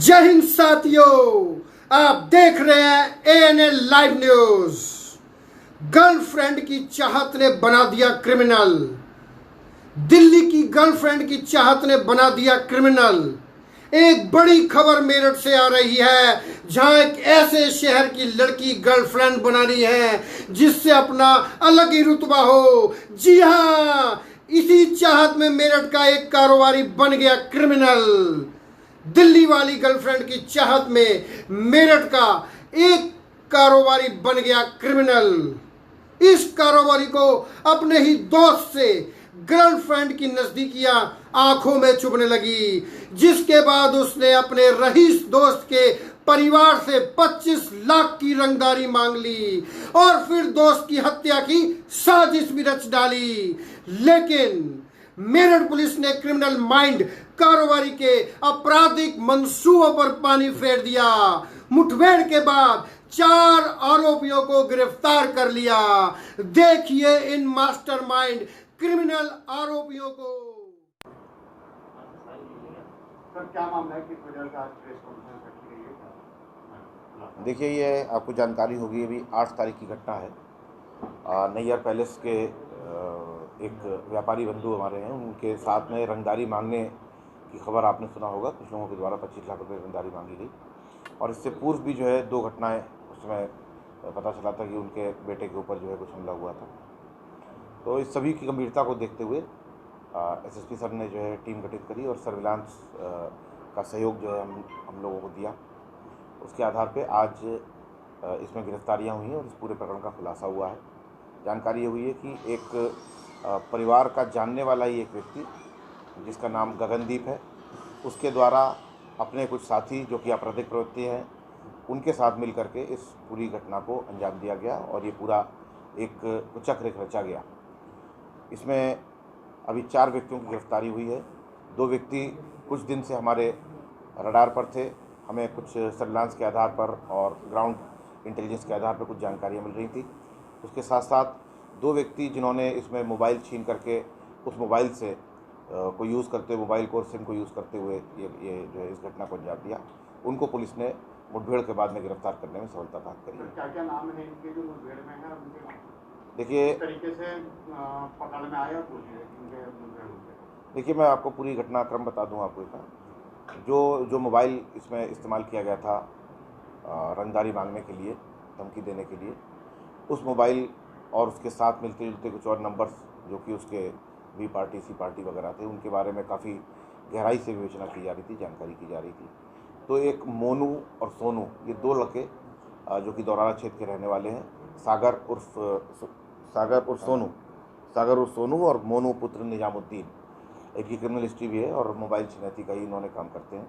जय हिंद साथियों, आप देख रहे हैं एएनएल लाइव न्यूज। गर्लफ्रेंड की चाहत ने बना दिया क्रिमिनल। दिल्ली की गर्लफ्रेंड की चाहत ने बना दिया क्रिमिनल। एक बड़ी खबर मेरठ से आ रही है, जहां एक ऐसे शहर की लड़की गर्लफ्रेंड बना रही है जिससे अपना अलग ही रुतबा हो। जी हां, इसी चाहत में मेरठ का एक कारोबारी बन गया क्रिमिनल। दिल्ली वाली गर्लफ्रेंड की चाहत में मेरठ का एक कारोबारी बन गया क्रिमिनल। इस कारोबारी को अपने ही दोस्त से गर्लफ्रेंड की नजदीकियां आंखों में चुभने लगी, जिसके बाद उसने अपने रईस दोस्त के परिवार से 25 लाख की रंगदारी मांग ली और फिर दोस्त की हत्या की साजिश भी रच डाली। लेकिन मेरठ पुलिस ने क्रिमिनल माइंड कारोबारी के आपराधिक मंसूबों पर पानी फेर दिया। मुठभेड़ के बाद 4 आरोपियों को गिरफ्तार कर लिया। देखिए इन मास्टरमाइंड क्रिमिनल आरोपियों को। सर, क्या मामला है कि ट्विटर का प्रेस कॉन्फ्रेंस रखी गई है? देखिए, ये आपको जानकारी होगी, अभी 8 तारीख की घटना है। नैयर पैलेस के एक व्यापारी बंधु हमारे हैं, उनके साथ में रंगदारी मांगने की खबर आपने सुना होगा। कुछ लोगों के द्वारा 25 लाख रुपये रंगदारी मांगी गई और इससे पूर्व भी जो है 2 घटनाएं उसमें पता चला था कि उनके बेटे के ऊपर जो है कुछ हमला हुआ था। तो इस सभी की गंभीरता को देखते हुए एसएसपी सर ने जो है टीम गठित करी और सर्विलांस का सहयोग जो है हम लोगों को दिया। उसके आधार पे आज इसमें गिरफ्तारियां हुई हैं और इस पूरे प्रकरण का खुलासा हुआ है। जानकारी ये हुई है कि एक परिवार का जानने वाला ही एक व्यक्ति जिसका नाम गगनदीप है, उसके द्वारा अपने कुछ साथी जो कि आपराधिक प्रवृत्ति हैं उनके साथ मिल करके इस पूरी घटना को अंजाम दिया गया और ये पूरा एक चक्र रचा गया। इसमें अभी 4 व्यक्तियों की गिरफ्तारी हुई है। 2 व्यक्ति कुछ दिन से हमारे रडार पर थे, हमें कुछ सर्विलांस के आधार पर और ग्राउंड इंटेलिजेंस के आधार पर कुछ जानकारियाँ मिल रही थी। उसके साथ साथ 2 व्यक्ति जिन्होंने इसमें मोबाइल छीन करके उस मोबाइल से को यूज़ करते हुए, मोबाइल को और सिम को यूज़ करते हुए ये जो है इस घटना को अंजाम दिया, उनको पुलिस ने मुठभेड़ के बाद में गिरफ्तार करने में सफलता प्राप्त करी। क्या क्या नाम है इनके जो मुठभेड़ में है? उनके देखिए, तरीके से पकड़ में आया उनके मुठभेड़। देखिए मैं आपको पूरी घटनाक्रम बता दूं आपको इसका। जो मोबाइल इसमें इस्तेमाल किया गया था रंगदारी मांगने के लिए, धमकी देने के लिए, उस मोबाइल और उसके साथ मिलते जुलते कुछ और नंबर्स जो कि उसके बी पार्टी सी पार्टी वगैरह थे, उनके बारे में काफ़ी गहराई से विवेचना की जा रही थी, जानकारी की जा रही थी। तो एक मोनू और सोनू, ये 2 लड़के जो कि दौराला क्षेत्र के रहने वाले हैं, सागर उर्फ सोनू और मोनू पुत्र निजामुद्दीन, एक की क्रिमिनल हिस्ट्री भी है और मोबाइल छिनैती का ही इन्होंने काम करते हैं।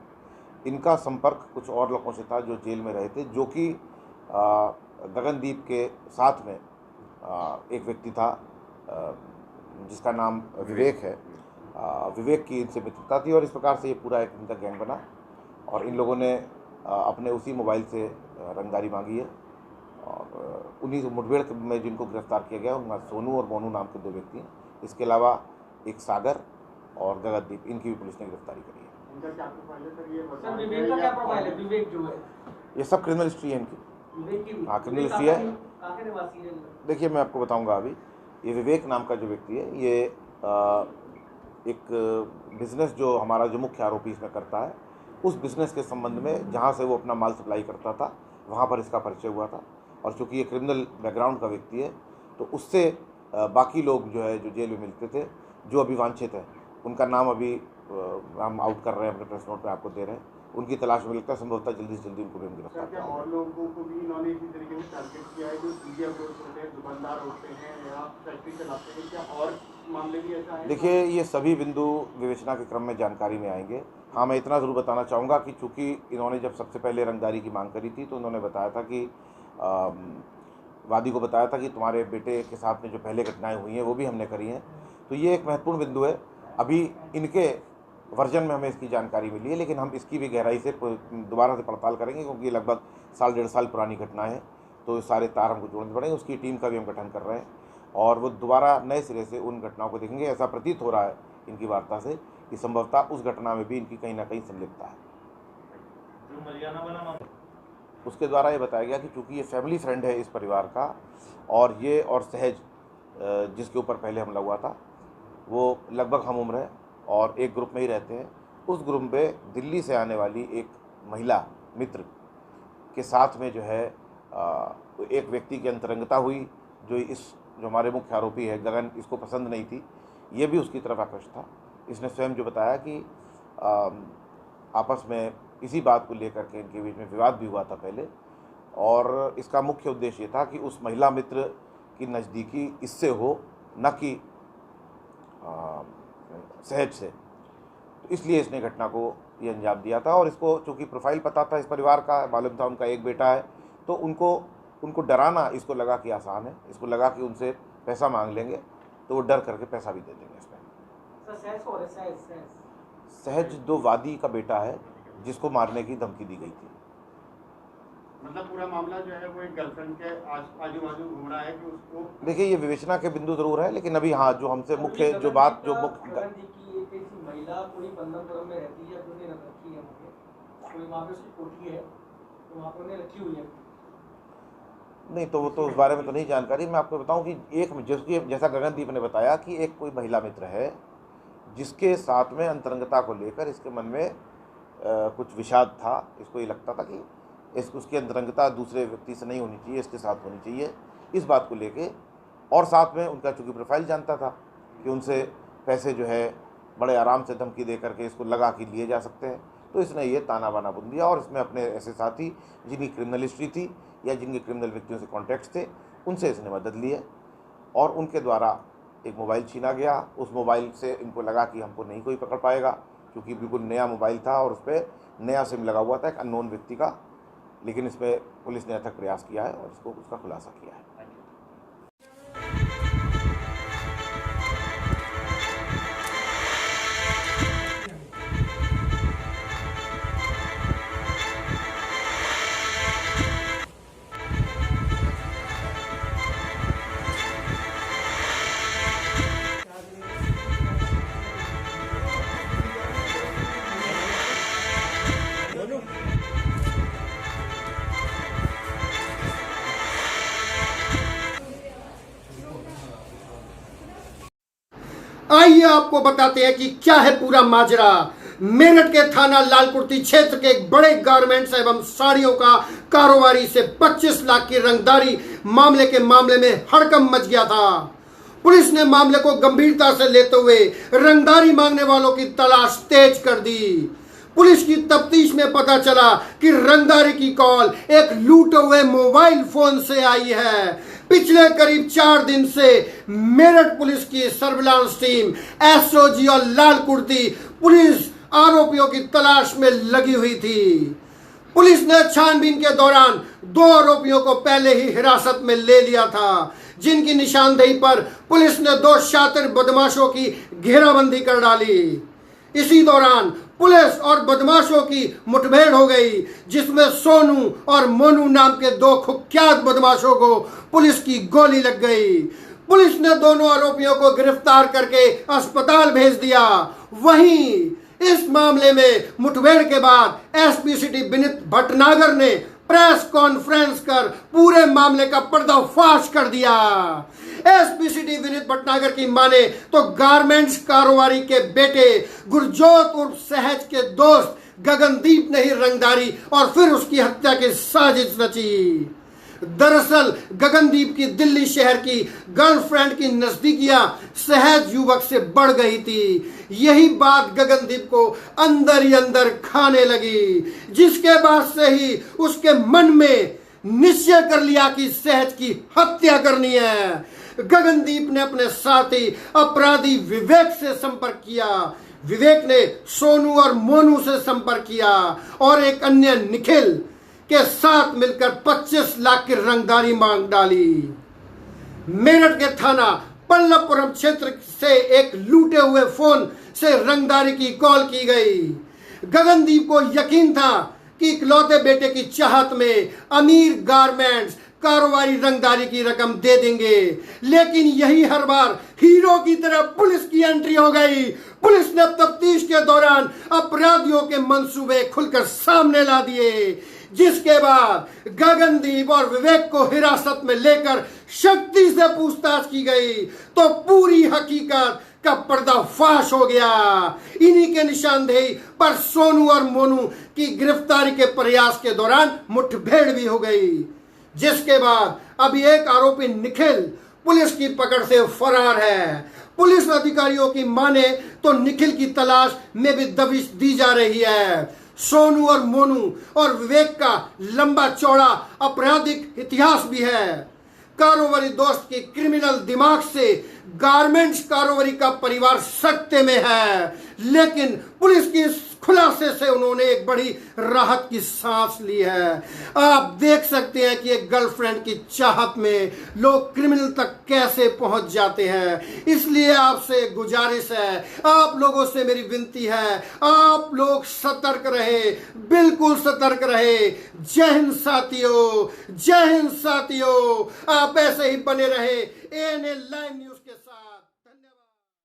इनका संपर्क कुछ और लोगों से था जो जेल में रहे थे, जो कि गगनदीप के साथ में एक व्यक्ति था जिसका नाम विवेक है। विवेक की इनसे मित्रता थी और इस प्रकार से ये पूरा एक इनका गैंग बना और इन लोगों ने अपने उसी मोबाइल से रंगदारी मांगी है और उन्हीं मुठभेड़ में जिनको गिरफ्तार किया गया उनमें सोनू और मोनू नाम के 2 व्यक्ति हैं। इसके अलावा एक सागर और गगनदीप, इनकी भी पुलिस ने गिरफ्तारी करी है। इनका क्या प्रोफाइल है सर? ये सर, विवेक का क्या प्रोफाइल है? विवेक जो है, ये सब क्रिमिनल हिस्ट्री है इनकी। विवेक की क्रिमिनल हिस्ट्री है। कहाँ के निवासी है? देखिए मैं आपको बताऊंगा अभी। ये विवेक नाम का जो व्यक्ति है, ये एक बिज़नेस जो हमारा जो मुख्य आरोपी इसमें करता है, उस बिज़नेस के संबंध में जहाँ से वो अपना माल सप्लाई करता था वहाँ पर इसका परिचय हुआ था और चूँकि ये क्रिमिनल बैकग्राउंड का व्यक्ति है तो उससे बाकी लोग जो है जो जेल में मिलते थे, जो अभी वांछित है, उनका नाम अभी हम आउट कर रहे हैं, अपने प्रेस नोट में आपको दे रहे हैं। उनकी तलाश में लगता है संभवतः जल्दी से जल्दी उनको भी हम गिरफ्तार क्या और लोगों को भी इन्होंने इसी तरीके से टारगेट किया है? जो मीडिया ग्रुप होते हैं, दुकानदार होते हैं या फैक्ट्री चलाते हैं, क्या और मामले भी ऐसा है? देखिए, ये सभी बिंदु विवेचना के क्रम में जानकारी में आएंगे। हाँ, मैं इतना ज़रूर बताना चाहूँगा कि चूँकि इन्होंने जब सबसे पहले रंगदारी की मांग करी थी तो उन्होंने बताया था कि वादी को बताया था कि तुम्हारे बेटे के साथ में जो पहले घटनाएं हुई हैं वो भी हमने करी हैं। तो ये एक महत्वपूर्ण बिंदु है। अभी इनके वर्जन में हमें इसकी जानकारी मिली है, लेकिन हम इसकी भी गहराई से दोबारा से पड़ताल करेंगे क्योंकि ये लगभग 1.5 साल पुरानी घटना है, तो सारे तार हमको जोड़ने पड़ेंगे। उसकी टीम का भी हम गठन कर रहे हैं और वो दोबारा नए सिरे से उन घटनाओं को देखेंगे। ऐसा प्रतीत हो रहा है इनकी वार्ता से कि संभवतः उस घटना में भी इनकी कहीं ना कहीं संलिप्तता है। उसके द्वारा ये बताया गया कि चूंकि ये फैमिली फ्रेंड है इस परिवार का, और ये और सहज जिसके ऊपर पहले हमला हुआ था वो लगभग हम उम्र है और एक ग्रुप में ही रहते हैं। उस ग्रुप में दिल्ली से आने वाली एक महिला मित्र के साथ में जो है एक व्यक्ति की अंतरंगता हुई, जो हमारे मुख्य आरोपी है गगन, इसको पसंद नहीं थी। ये भी उसकी तरफ आकर्षित था। इसने स्वयं जो बताया कि आपस में इसी बात को लेकर के इनके बीच में विवाद भी हुआ था पहले, और इसका मुख्य उद्देश्य ये था कि उस महिला मित्र की नज़दीकी इससे हो, न कि सहज से। तो इसलिए इसने घटना को ये अंजाम दिया था। और इसको चूँकि प्रोफाइल पता था इस परिवार का, मालूम था उनका एक बेटा है, तो उनको डराना इसको लगा कि आसान है। इसको लगा कि उनसे पैसा मांग लेंगे तो वो डर करके पैसा भी दे देंगे इसमें। सहज दो वादी का बेटा है जिसको मारने की धमकी दी गई थी। मतलब पूरा मामला जो है वो एक गर्लफ्रेंड के आजू बाजू घूम रहा है कि उसको, देखिए ये विवेचना के बिंदु जरूर है, लेकिन अभी हाँ जो हमसे मुख्य जो बात जो मुख्य महिला कोई बंधनपुरम में रहती है, उन्होंने रखी है, कोई वहाँ पे उसकी कोठी है तो वहाँ पे उन्हें रखी हुई है। नहीं तो वो तो उस बारे में तो नहीं जानकारी। मैं आपको बताऊं कि एक जिसकी जैसा गगनदीप ने बताया कि एक कोई महिला मित्र है जिसके साथ में अंतरंगता को लेकर इसके मन में कुछ विषाद था। इसको ये लगता था कि उसकी अंतरंगता दूसरे व्यक्ति से नहीं होनी चाहिए, इसके साथ होनी चाहिए, इस बात को लेके। और साथ में उनका चूँकि प्रोफाइल जानता था कि उनसे पैसे जो है बड़े आराम से धमकी दे करके इसको लगा कि लिए जा सकते हैं, तो इसने ये ताना बाना बुन दिया। और इसमें अपने ऐसे साथी जिनकी क्रिमिनल हिस्ट्री थी या जिनके क्रिमिनल व्यक्तियों से कॉन्टैक्ट्स थे उनसे इसने मदद ली है, और उनके द्वारा एक मोबाइल छीना गया। उस मोबाइल से इनको लगा कि हमको नहीं कोई पकड़ पाएगा, क्योंकि बिल्कुल नया मोबाइल था और उस पर नया सिम लगा हुआ था एक अननोन व्यक्ति का। लेकिन इसमें पुलिस ने अथक प्रयास किया है और इसको उसका खुलासा किया है। आइए आपको बताते हैं कि क्या है पूरा माजरा। मेरठ के थाना लालकुर्ती क्षेत्र के एक बड़े गारमेंट्स एवं साड़ियों का कारोबारी से 25 लाख की रंगदारी मामले में हड़कंप मच गया था। पुलिस ने मामले को गंभीरता से लेते हुए रंगदारी मांगने वालों की तलाश तेज कर दी। पुलिस की तफ्तीश में पता चला कि रंगदारी की कॉल एक लूटे हुए मोबाइल फोन से आई है। पिछले करीब 4 दिन से मेरठ पुलिस की सर्विलांस टीम एसओजी और लालकुर्ती पुलिस आरोपियों की तलाश में लगी हुई थी। पुलिस ने छानबीन के दौरान 2 आरोपियों को पहले ही हिरासत में ले लिया था, जिनकी निशानदेही पर पुलिस ने 2 शातिर बदमाशों की घेराबंदी कर डाली। इसी दौरान पुलिस और बदमाशों की मुठभेड़ हो गई, जिसमें सोनू और मोनू नाम के 2 कुख्यात बदमाशों को पुलिस की गोली लग गई। पुलिस ने दोनों आरोपियों को गिरफ्तार करके अस्पताल भेज दिया। वहीं इस मामले में मुठभेड़ के बाद एसपी सिटी विनीत भटनागर ने प्रेस कॉन्फ्रेंस कर पूरे मामले का पर्दाफाश कर दिया। एसपी सिटी विनीत भटनागर की माने तो गारमेंट्स कारोबारी के बेटे गुरजोत उर्फ सहज के दोस्त गगनदीप ने ही रंगदारी और फिर उसकी हत्या की साजिश रची। दरअसल गगनदीप की दिल्ली शहर की गर्लफ्रेंड की नजदीकियां सहज युवक से बढ़ गई थी। यही बात गगनदीप को अंदर ही अंदर खाने लगी, जिसके बाद से ही उसके मन में निश्चय कर लिया कि सहज की हत्या करनी है। गगनदीप ने अपने साथी अपराधी विवेक से संपर्क किया। विवेक ने सोनू और मोनू से संपर्क किया और एक अन्य निखिल के साथ मिलकर 25 लाख की रंगदारी मांग डाली। मेरठ के थाना पल्लवपुरम क्षेत्र से एक लूटे हुए फोन से रंगदारी की कॉल की गई। गगनदीप को यकीन था कि इकलौते बेटे की चाहत में अमीर गारमेंट्स कारोबारी रंगदारी की रकम दे देंगे, लेकिन यही हर बार हीरो की तरह पुलिस की एंट्री हो गई। पुलिस ने तफ्तीश के दौरान अपराधियों के मंसूबे खुलकर सामने ला दिए, जिसके बाद गगनदीप और विवेक को हिरासत में लेकर शक्ति से पूछताछ की गई तो पूरी हकीकत का पर्दाफाश हो गया। इन्हीं के निशानदेही पर सोनू और मोनू की गिरफ्तारी के प्रयास के दौरान मुठभेड़ भी हो गई, जिसके बाद अभी एक आरोपी निखिल पुलिस की पकड़ से फरार है। पुलिस अधिकारियों की माने तो निखिल की तलाश में भी दबिश दी जा रही है। सोनू और मोनू और विवेक का लंबा चौड़ा आपराधिक इतिहास भी है। कारोबारी दोस्त के क्रिमिनल दिमाग से गारमेंट्स कारोबारी का परिवार सकते में है, लेकिन पुलिस के इस खुलासे से उन्होंने एक बड़ी राहत की सांस ली है। आप देख सकते हैं कि एक गर्लफ्रेंड की चाहत में लोग क्रिमिनल तक कैसे पहुंच जाते हैं। इसलिए आपसे गुजारिश है, आप लोगों से मेरी विनती है, आप लोग सतर्क रहे, बिल्कुल सतर्क रहे। जय हिंद साथियों, जय हिंद साथियों। आप ऐसे ही बने रहे ANA लाइव न्यूज।